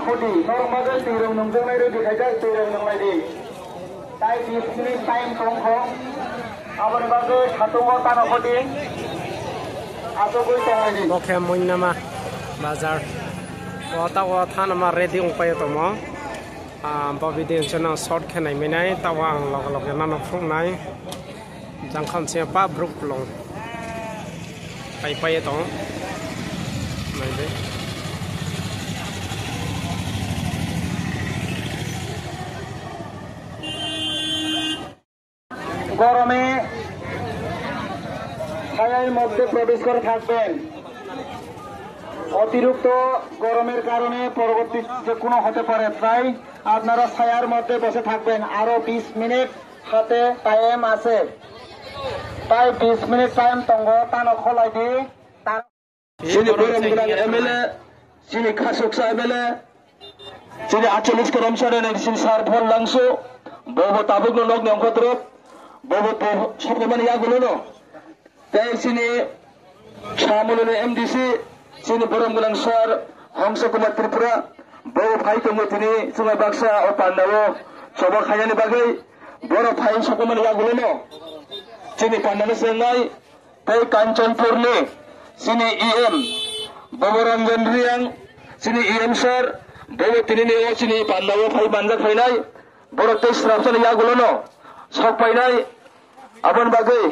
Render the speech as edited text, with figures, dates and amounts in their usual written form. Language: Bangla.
khodi normal tirong nongjong nai rodi khaijak tirong nonglai di tai 20 minute time tongkho aboni bagoi satungo tano khodi asogoi tonglai di oke moinama bazar wata wata nama ready ungpai tomo babi din chana short khenai minai tawang log log nana phungnai jangkham se pa bruk long pai pai tong mai de গরমে ছায়ার মধ্যে প্রবেশ করে থাকবেন অতিরিক্ত গরমের কারণে পরবর্তী যে কোনো হতে পারে তাই আপনারা ছায়ার মধ্যে বসে থাকবেন আরো 20 মিনিট হাতে টাইম আছে তাই 20 মিনিট টাইম তঙ্গ টানো খলাই দি তার যিনি বরমগুলান এমএলএ যিনি খাসুকসা এমএলএ যিনি 48 করমসারেন সিন সার ভল লাংসু বব তাবুক লগ নংখদ্রব বব সকলমান ইয়াগুলো তাই যিনি শামুলের এমডিসি যিনি বরমগুলান স্যার হংস কুমার ত্রিপুরা বউ ভাই তঙ্গ তিনি সুমাই বাক্সা ও পান্ডাও সবা খাইয়ানি বাগৈ বড় ভাই সকলমান ইয়াগুলো যিনি পান্ডানো সেঙ্গাই তাই কাঞ্চনপুরনি যিনি ইএম ববরঞ্জন রিয়াং যিনি ইএম স্যার বউ তিনি নিয়ে যিনি পান্ডাও ভাই বানজাক ফাইনাই বড় তেইশ রাফসান ইয়াগুলো সব পাইনাই আপন বাগৈ